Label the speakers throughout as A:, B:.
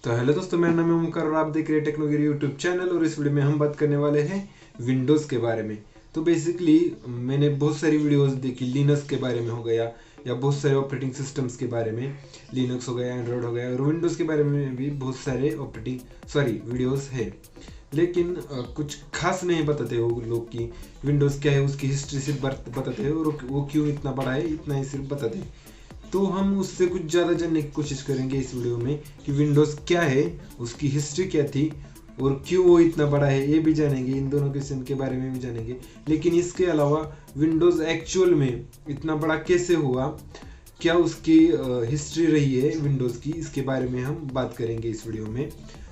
A: तो हेलो दोस्तों, मेरा नाम है ओमकार और आप देख रहे हैं टेक्नोगिरी यूट्यूब चैनल। और इस वीडियो में हम बात करने वाले हैं विंडोज़ के बारे में। तो बेसिकली मैंने बहुत सारी वीडियोस देखी, लिनक्स के बारे में हो गया या बहुत सारे ऑपरेटिंग सिस्टम्स के बारे में, लिनक्स हो गया, एंड्रॉयड हो गया, और विंडोज़ के बारे में भी बहुत सारे वीडियोस है। लेकिन कुछ खास नहीं बताते वो लोग कि विंडोज़ क्या है, उसकी हिस्ट्री सिर्फ बताते हैं और वो क्यों इतना बड़ा है, इतना ही सिर्फ बताते हैं। तो हम उससे कुछ ज़्यादा जानने की कोशिश करेंगे इस वीडियो में कि विंडोज़ क्या है, उसकी हिस्ट्री क्या थी और क्यों वो इतना बड़ा है, ये भी जानेंगे। इन दोनों क्वेश्चन के बारे में भी जानेंगे। लेकिन इसके अलावा विंडोज़ एक्चुअल में इतना बड़ा कैसे हुआ, क्या उसकी हिस्ट्री रही है विंडोज़ की, इसके बारे में हम बात करेंगे इस वीडियो में।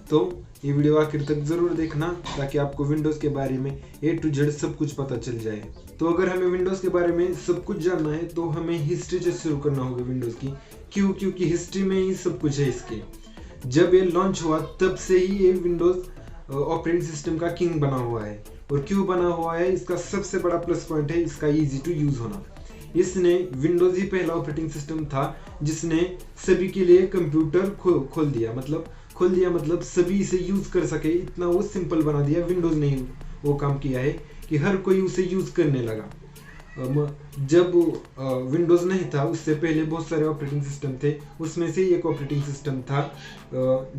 A: तो ये वीडियो आखिर तक ज़रूर देखना ताकि आपको विंडोज़ के बारे में A to Z सब कुछ पता चल जाए। तो अगर हमें विंडोज़ के बारे में सब कुछ जानना है तो हमें हिस्ट्री से शुरू करना होगा विंडोज़ की। क्योंकि हिस्ट्री में ही सब कुछ है इसके। जब ये लॉन्च हुआ तब से ही ये विंडोज़ ऑपरेटिंग सिस्टम का किंग बना हुआ है। और क्यों बना हुआ है, इसका सबसे बड़ा प्लस पॉइंट है इसका ईजी टू यूज़ होना। इसने विंडोज़ ही पहला ऑपरेटिंग सिस्टम था जिसने सभी के लिए कंप्यूटर खोल दिया, मतलब सभी इसे यूज कर सके, इतना वो सिंपल बना दिया। विंडोज ने वो काम किया है कि हर कोई उसे यूज करने लगा। जब विंडोज नहीं था उससे पहले बहुत सारे ऑपरेटिंग सिस्टम थे। उसमें से एक ऑपरेटिंग सिस्टम था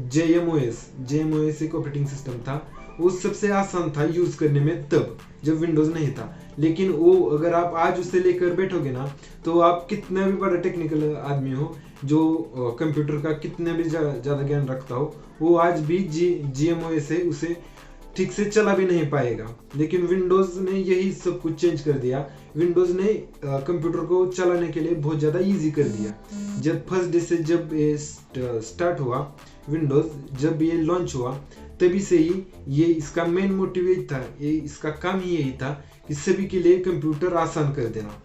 A: JMOS एक ऑपरेटिंग सिस्टम था। वो सबसे आसान था यूज करने में तब जब विंडोज नहीं था। लेकिन वो अगर आप आज उसे लेकर बैठोगे ना, तो आप कितना भी बड़ा टेक्निकल आदमी हो, जो कंप्यूटर का कितना भी ज़्यादा ज्ञान रखता हो, वो आज भी JMOS से उसे ठीक से चला भी नहीं पाएगा। लेकिन विंडोज़ ने यही सब कुछ चेंज कर दिया। विंडोज़ ने कंप्यूटर को चलाने के लिए बहुत ज़्यादा इजी कर दिया। जब फर्स्ट डे से जब ये स्टार्ट हुआ विंडोज़, जब ये लॉन्च हुआ, तभी से ही ये इसका मेन मोटिव यही था, ये इसका काम ही यही था कि सभी के लिए कंप्यूटर आसान कर देना।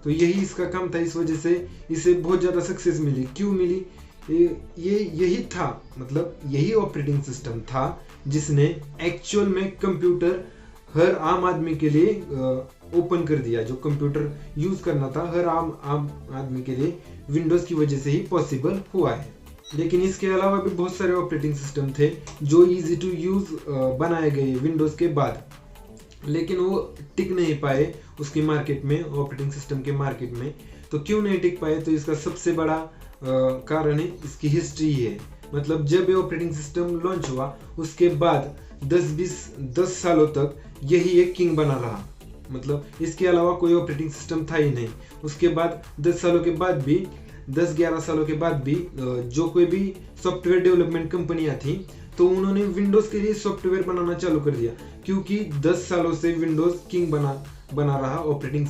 A: तो यही इसका काम था। इस वजह से इसे बहुत ज़्यादा सक्सेस मिली। क्यों मिली? ये यही था, मतलब यही ऑपरेटिंग सिस्टम था जिसने एक्चुअल में कंप्यूटर हर आम आदमी के लिए ओपन कर दिया। जो कंप्यूटर यूज करना था हर आम आदमी के लिए विंडोज की वजह से ही पॉसिबल हुआ है। लेकिन इसके अलावा भी बहुत सारे ऑपरेटिंग सिस्टम थे जो इजी टू यूज बनाए गए विंडोज के बाद, लेकिन वो टिक नहीं पाए उसकी मार्केट में, ऑपरेटिंग सिस्टम के मार्केट में। तो क्यों नहीं टिक पाए? तो इसका सबसे बड़ा कारण है इसकी हिस्ट्री है। मतलब जब ये ऑपरेटिंग सिस्टम लॉन्च हुआ उसके बाद 10 सालों तक यही एक किंग बना रहा। मतलब इसके अलावा कोई ऑपरेटिंग सिस्टम था ही नहीं। उसके बाद 10 सालों के बाद भी, 10-11 सालों के बाद भी जो कोई भी सॉफ्टवेयर डेवलपमेंट कंपनियां थी, तो उन्होंने विंडोज के लिए सॉफ्टवेयर बनाना चालू कर दिया। क्योंकि 10 सालों से विंडोज किंग बना रहा ऑपरेटिंग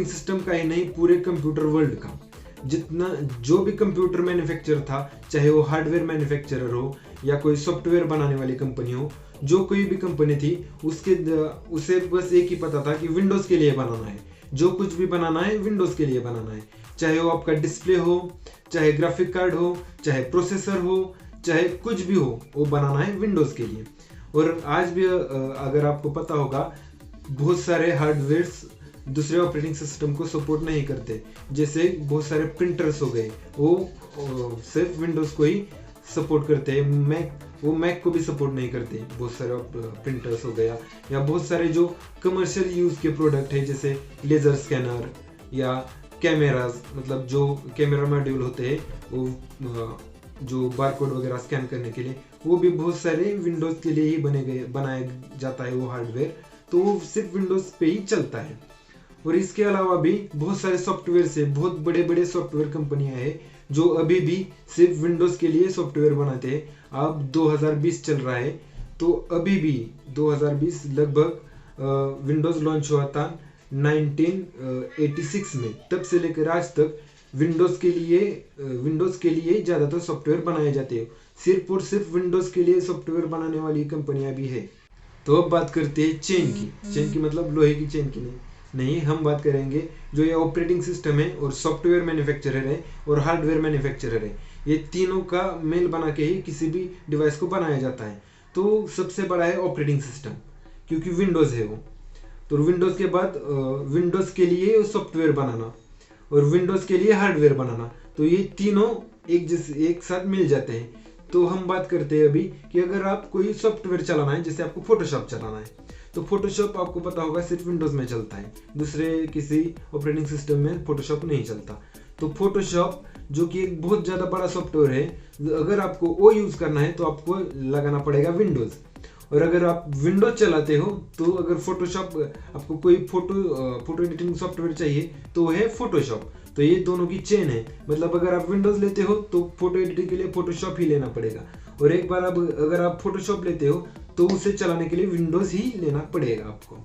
A: सिस्टम का ही नहीं, पूरे कंप्यूटर वर्ल्ड का। जितना जो भी कंप्यूटर मैन्युफैक्चरर था, चाहे वो हार्डवेयर मैन्युफैक्चरर हो या कोई सॉफ्टवेयर बनाने वाली कंपनी हो, जो कोई भी कंपनी थी उसे बस एक ही पता था कि विंडोज के लिए बनाना है। जो कुछ भी बनाना है विंडोज के लिए बनाना है। चाहे वो आपका डिस्प्ले हो, चाहे ग्राफिक कार्ड हो, चाहे प्रोसेसर हो, चाहे कुछ भी हो, वो बनाना है विंडोज के लिए। और आज भी अगर आपको पता होगा, बहुत सारे हार्डवेयर्स दूसरे ऑपरेटिंग सिस्टम को सपोर्ट नहीं करते। जैसे बहुत सारे प्रिंटर्स हो गए, वो सिर्फ विंडोज को ही सपोर्ट करते हैं। वो मैक को भी सपोर्ट नहीं करते। बहुत सारे प्रिंटर्स हो गया, या बहुत सारे जो कमर्शियल यूज के प्रोडक्ट है, जैसे लेजर स्कैनर या कैमराज, मतलब जो कैमरा मॉड्यूल होते हैं, वो जो बारकोड वगैरह स्कैन करने के लिए, वो भी बहुत सारे विंडोज के लिए ही बनाया जाता है वो हार्डवेयर। तो वो सिर्फ विंडोज पे ही चलता है। और इसके अलावा भी बहुत सारे सॉफ्टवेयर से, बहुत बड़े बड़े सॉफ्टवेयर कंपनियां हैं जो अभी भी सिर्फ विंडोज के लिए सॉफ्टवेयर बनाते हैं। अब 2020 चल रहा है, तो अभी भी 2020 लगभग विंडोज लॉन्च हुआ था 1986 में। तब से लेकर आज तक विंडोज के लिए ज़्यादातर सॉफ्टवेयर बनाए जाते हैं। सिर्फ और सिर्फ विंडोज के लिए सॉफ्टवेयर बनाने वाली कंपनियां भी है। तो अब बात करते हैं चेन की मतलब लोहे की चेन की नहीं, हम बात करेंगे जो ये ऑपरेटिंग सिस्टम है और सॉफ्टवेयर मैन्युफैक्चरर है और हार्डवेयर मैन्युफैक्चरर है, ये तीनों का मेल बना के ही किसी भी डिवाइस को बनाया जाता है। तो सबसे बड़ा है ऑपरेटिंग सिस्टम, क्योंकि विंडोज है वो। तो विंडोज के बाद विंडोज के लिए सॉफ्टवेयर बनाना और विंडोज के लिए हार्डवेयर बनाना, तो ये तीनों एक साथ मिल जाते हैं। तो हम बात करते हैं अभी कि अगर आप कोई सॉफ्टवेयर चलाना है, जैसे आपको फोटोशॉप चलाना है, तो फोटोशॉप आपको पता होगा सिर्फ विंडोज में चलता है, दूसरे किसी ऑपरेटिंग सिस्टम में फोटोशॉप नहीं चलता। तो फोटोशॉप जो कि एक बहुत ज़्यादा बड़ा सॉफ्टवेयर है, अगर आपको वो यूज़ करना है तो आपको लगाना पड़ेगा विंडोज़। और अगर आप विंडोज चलाते हो तो अगर फोटोशॉप, आपको कोई फोटो एडिटिंग सॉफ्टवेयर चाहिए तो वो है फोटोशॉप। तो ये दोनों की चेन है, मतलब अगर आप विंडोज लेते हो तो फोटो एडिटिंग के लिए फोटोशॉप ही लेना पड़ेगा, और एक बार अगर आप फोटोशॉप लेते हो तो उसे चलाने के लिए विंडोज ही लेना पड़ेगा आपको।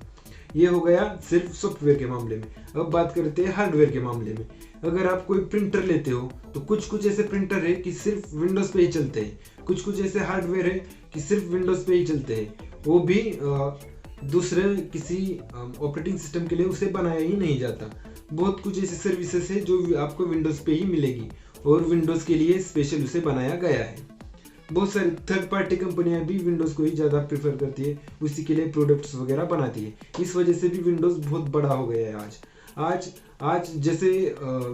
A: ये हो गया सिर्फ सॉफ्टवेयर के मामले में। अब बात करते हैं हार्डवेयर के मामले में। अगर आप कोई प्रिंटर लेते हो तो कुछ ऐसे प्रिंटर है कि सिर्फ विंडोज पे ही चलते हैं, कुछ ऐसे हार्डवेयर है कि सिर्फ विंडोज पे ही चलते हैं, वो भी दूसरे किसी ऑपरेटिंग सिस्टम के लिए उसे बनाया ही नहीं जाता। बहुत कुछ ऐसी सर्विसेज है जो आपको विंडोज पे ही मिलेगी और विंडोज के लिए स्पेशल उसे बनाया गया है। बहुत सारी थर्ड पार्टी कंपनियां भी विंडोज को ही ज़्यादा प्रेफर करती है, उसी के लिए प्रोडक्ट्स वगैरह बनाती है। इस वजह से भी विंडोज बहुत बड़ा हो गया है आज जैसे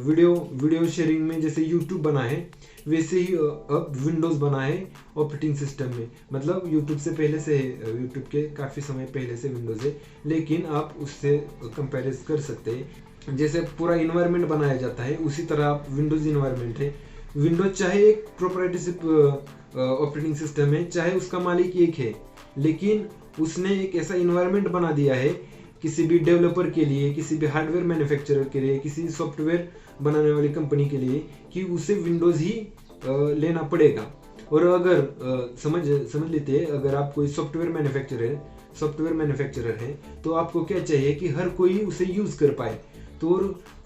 A: वीडियो शेयरिंग में जैसे यूट्यूब बना है, वैसे ही अब विंडोज बना है ऑपरेटिंग सिस्टम में। मतलब यूट्यूब से पहले से है, यूट्यूब के काफ़ी समय पहले से विंडोज है, लेकिन आप उससे कंपेरिजन कर सकते हैं। जैसे पूरा इन्वायरमेंट बनाया जाता है, उसी तरह आप विंडोज इन्वायरमेंट है। विंडोज चाहे एक प्रोप्राइटरशिप ऑपरेटिंग सिस्टम है, चाहे उसका मालिक एक है, लेकिन उसने एक ऐसा इन्वायरमेंट बना दिया है किसी भी डेवलपर के लिए, किसी भी हार्डवेयर मैन्युफैक्चरर के लिए, किसी सॉफ्टवेयर बनाने वाली कंपनी के लिए, कि उसे विंडोज ही लेना पड़ेगा। और अगर समझ लेते हैं, अगर आप कोई सॉफ्टवेयर मैन्युफैक्चरर है तो आपको क्या चाहिए कि हर कोई उसे यूज कर पाए। तो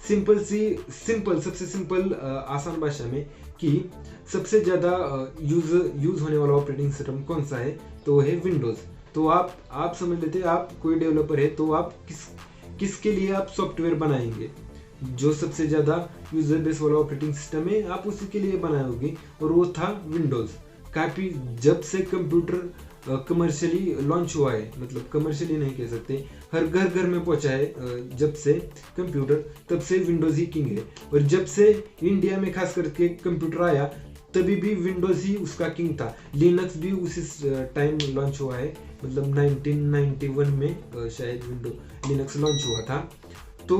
A: सबसे सिंपल आसान भाषा में कि सबसे ज़्यादा यूज होने वाला ऑपरेटिंग सिस्टम कौन सा है, तो वो है विंडोज़। तो आप समझ लेते हैं, आप कोई डेवलपर है तो आप किसके लिए आप सॉफ्टवेयर बनाएंगे, जो सबसे ज़्यादा यूजर बेस वाला ऑपरेटिंग सिस्टम है आप उसी के लिए बनाओगे, और वो था विंडोज़। काफ़ी जब से कंप्यूटर कमर्शियली लॉन्च हुआ है, मतलब कमर्शियली नहीं कह सकते, हर घर में पहुंचा है जब से कंप्यूटर, तब से विंडोज़ ही किंग है। और जब से इंडिया में खास करके कंप्यूटर आया, तभी भी विंडोज़ ही उसका किंग था। लिनक्स भी उसी टाइम लॉन्च हुआ है, मतलब 1991 में शायद लिनक्स लॉन्च हुआ था। तो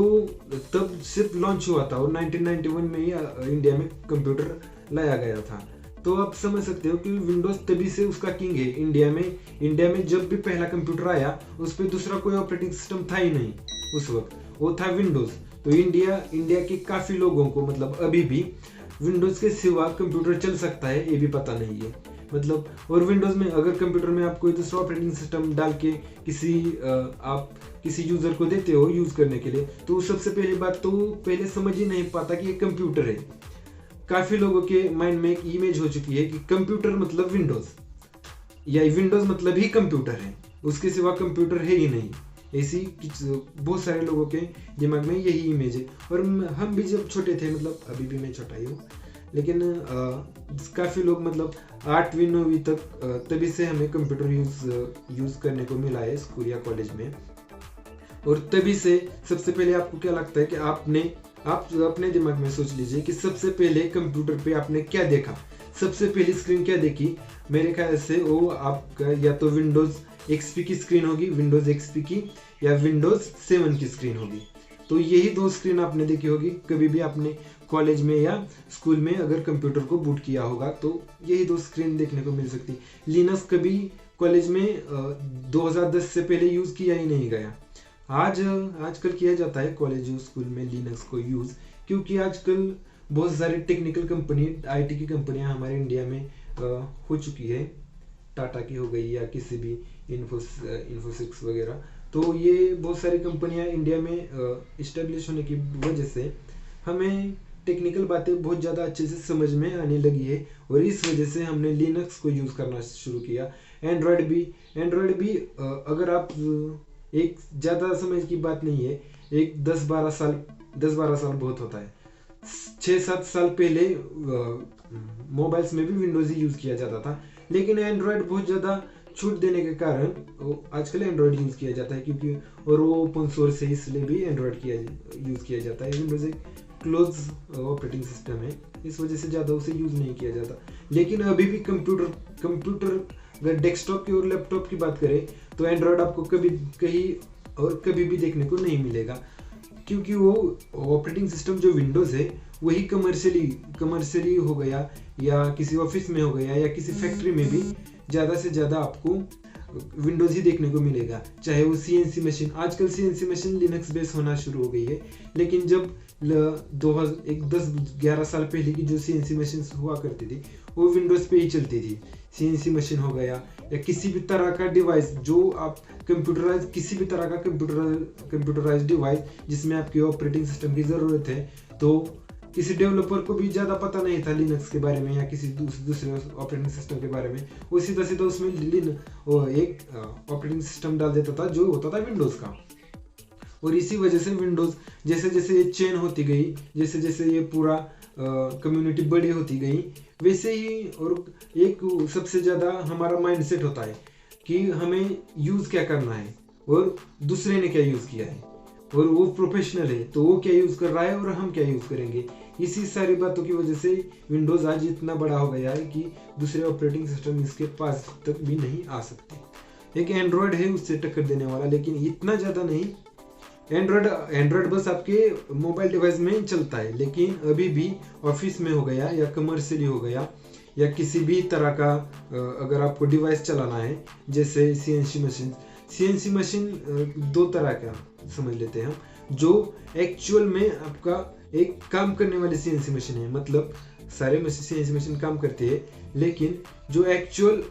A: तब सिर्फ लॉन्च हुआ था और 1991 में ही इंडिया में कंप्यूटर लाया गया था। तो आप समझ सकते हो कि विंडोज तभी से उसका किंग है इंडिया में जब भी पहला कंप्यूटर आया, उस पर दूसरा कोई ऑपरेटिंग सिस्टम था ही नहीं उस वक्त, वो था विंडोज। तो इंडिया के काफ़ी लोगों को, मतलब अभी भी विंडोज के सिवा कंप्यूटर चल सकता है ये भी पता नहीं है, मतलब। और विंडोज में अगर कंप्यूटर में आप कोई दूसरा ऑपरेटिंग सिस्टम डाल के आप किसी यूजर को देते हो यूज करने के लिए, तो सबसे पहली बात तो पहले समझ ही नहीं पाता कि ये कंप्यूटर है। काफी लोगों के माइंड में एक इमेज हो चुकी है कि कंप्यूटर मतलब विंडोज, या विंडोज मतलब ही कंप्यूटर है, उसके सिवा कंप्यूटर है ही नहीं। ऐसी बहुत सारे लोगों के दिमाग में यही इमेज है। और हम भी जब छोटे थे, मतलब अभी भी मैं छोटा ही हूँ, लेकिन काफ़ी लोग, मतलब 8वीं 9वीं तक तभी से हमें कंप्यूटर यूज़ करने को मिला है स्कूल या कॉलेज में। और तभी से सबसे पहले आपको क्या लगता है कि आप अपने दिमाग में सोच लीजिए कि सबसे पहले कंप्यूटर पे आपने क्या देखा, सबसे पहली स्क्रीन क्या देखी। मेरे ख्याल से वो आपका या तो विंडोज़ XP की स्क्रीन होगी, विंडोज़ XP की, या विंडोज़ 7 की स्क्रीन होगी। तो यही दो स्क्रीन आपने देखी होगी। कभी भी आपने कॉलेज में या स्कूल में अगर कंप्यूटर को बूट किया होगा तो यही दो स्क्रीन देखने को मिल सकती। लिनक्स कभी कॉलेज में 2010 से पहले यूज़ किया ही नहीं गया। आजकल किया जाता है कॉलेज और स्कूल में लिनक्स को यूज़, क्योंकि आजकल बहुत सारी टेक्निकल कंपनी, IT की कंपनियां हमारे इंडिया में हो चुकी है। टाटा की हो गई या किसी भी इन्फोसिस वगैरह। तो ये बहुत सारी कंपनियां इंडिया में इस्टेब्लिश होने की वजह से हमें टेक्निकल बातें बहुत ज़्यादा अच्छे से समझ में आने लगी है, और इस वजह से हमने लिनक्स को यूज़ करना शुरू किया। एंड्रॉयड भी अगर आप एक ज़्यादा समझ की बात नहीं है, एक 10-12 साल बहुत होता है। 6-7 साल पहले मोबाइल्स में भी विंडोज़ ही यूज़ किया जाता था, लेकिन एंड्रॉयड बहुत ज़्यादा छूट देने के कारण आजकल एंड्रॉयड यूज़ किया जाता है, क्योंकि और वो ओपन सोर्स है, इसलिए भी एंड्रॉयड यूज़ किया जाता है। विंडोज़ एक क्लोज ऑपरेटिंग सिस्टम है, इस वजह से ज़्यादा उसे यूज़ नहीं किया जाता। लेकिन अभी भी कंप्यूटर अगर डेस्कटॉप की और लैपटॉप की बात करें तो एंड्रॉयड आपको कभी कहीं और कभी भी देखने को नहीं मिलेगा, क्योंकि वो ऑपरेटिंग सिस्टम जो विंडोज़ है वही कमर्शियली हो गया या किसी ऑफिस में हो गया या किसी फैक्ट्री में भी ज़्यादा से ज़्यादा आपको विंडोज़ ही देखने को मिलेगा। चाहे वो CNC मशीन, आजकल CNC मशीन लिनक्स बेस होना शुरू हो गई है, लेकिन जब 10-11 साल पहले की जो CNC मशीन हुआ करती थी वो विंडोज़ पे ही चलती थी। CNC मशीन हो गया या किसी भी तरह का डिवाइस जो आप किसी भी तरह का कंप्यूटराइज डिवाइस जिसमें आपकी ऑपरेटिंग सिस्टम की ज़रूरत है, तो किसी डेवलपर को भी ज़्यादा पता नहीं था लिनक्स के बारे में या किसी दूसरे ऑपरेटिंग सिस्टम के बारे में, वो सीधा सीधा उसमें एक ऑपरेटिंग सिस्टम डाल देता था जो होता था विंडोज़ का। और इसी वजह से विंडोज़ जैसे जैसे ये चेन होती गई, जैसे जैसे ये पूरा कम्युनिटी बड़ी होती गई, वैसे ही और एक सबसे ज़्यादा हमारा माइंडसेट होता है कि हमें यूज़ क्या करना है और दूसरे ने क्या यूज़ किया है, और वो प्रोफेशनल है तो वो क्या यूज़ कर रहा है और हम क्या यूज़ करेंगे। इसी सारी बातों की वजह से विंडोज़ आज इतना बड़ा हो गया है कि दूसरे ऑपरेटिंग सिस्टम इसके पास तक भी नहीं आ सकते। एक एंड्रॉयड है उससे टक्कर देने वाला, लेकिन इतना ज़्यादा नहीं। एंड्रॉयड बस आपके मोबाइल डिवाइस में चलता है, लेकिन अभी भी ऑफिस में हो गया या कमर्शियली हो गया या किसी भी तरह का अगर आपको डिवाइस चलाना है, जैसे CNC मशीन दो तरह का समझ लेते हैं हम, जो एक्चुअल में आपका एक काम करने वाली CNC मशीन है, मतलब सारे CNC मशीन काम करती है, लेकिन जो एक्चुअल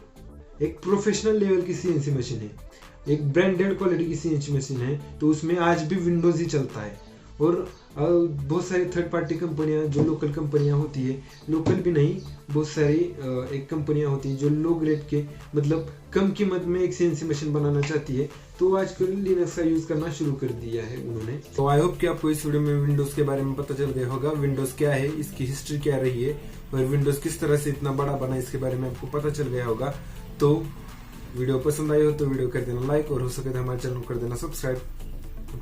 A: एक प्रोफेशनल लेवल की CNC मशीन है, एक ब्रांडेड क्वालिटी की CNC मशीन है, तो उसमें आज भी विंडोज़ ही चलता है। और बहुत सारी थर्ड पार्टी कंपनियां जो लोकल कंपनियां होती है, लोकल भी नहीं, बहुत सारी एक कंपनियां होती हैं जो लो ग्रेड के मतलब कम कीमत में एक CNC मशीन बनाना चाहती है, तो आजकल लिनक्स का यूज़ करना शुरू कर दिया है उन्होंने। तो आई होप कि आपको इस वीडियो में विंडोज़ के बारे में पता चल गया होगा, विंडोज़ क्या है, इसकी हिस्ट्री क्या रही है और विंडोज़ किस तरह से इतना बड़ा बना, इसके बारे में आपको पता चल गया होगा। तो वीडियो पसंद आई हो तो वीडियो कर देना लाइक, और हो सके तो हमारे चैनल को कर देना सब्सक्राइब,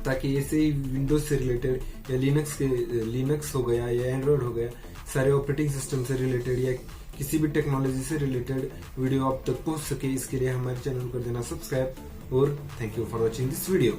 A: ताकि ऐसे ही विंडोज से रिलेटेड या लिनक्स हो गया या एंड्रॉयड हो गया, सारे ऑपरेटिंग सिस्टम से रिलेटेड या किसी भी टेक्नोलॉजी से रिलेटेड वीडियो आप तक पहुंच सके, इसके लिए हमारे चैनल को कर देना सब्सक्राइब। और thank you for watching this video.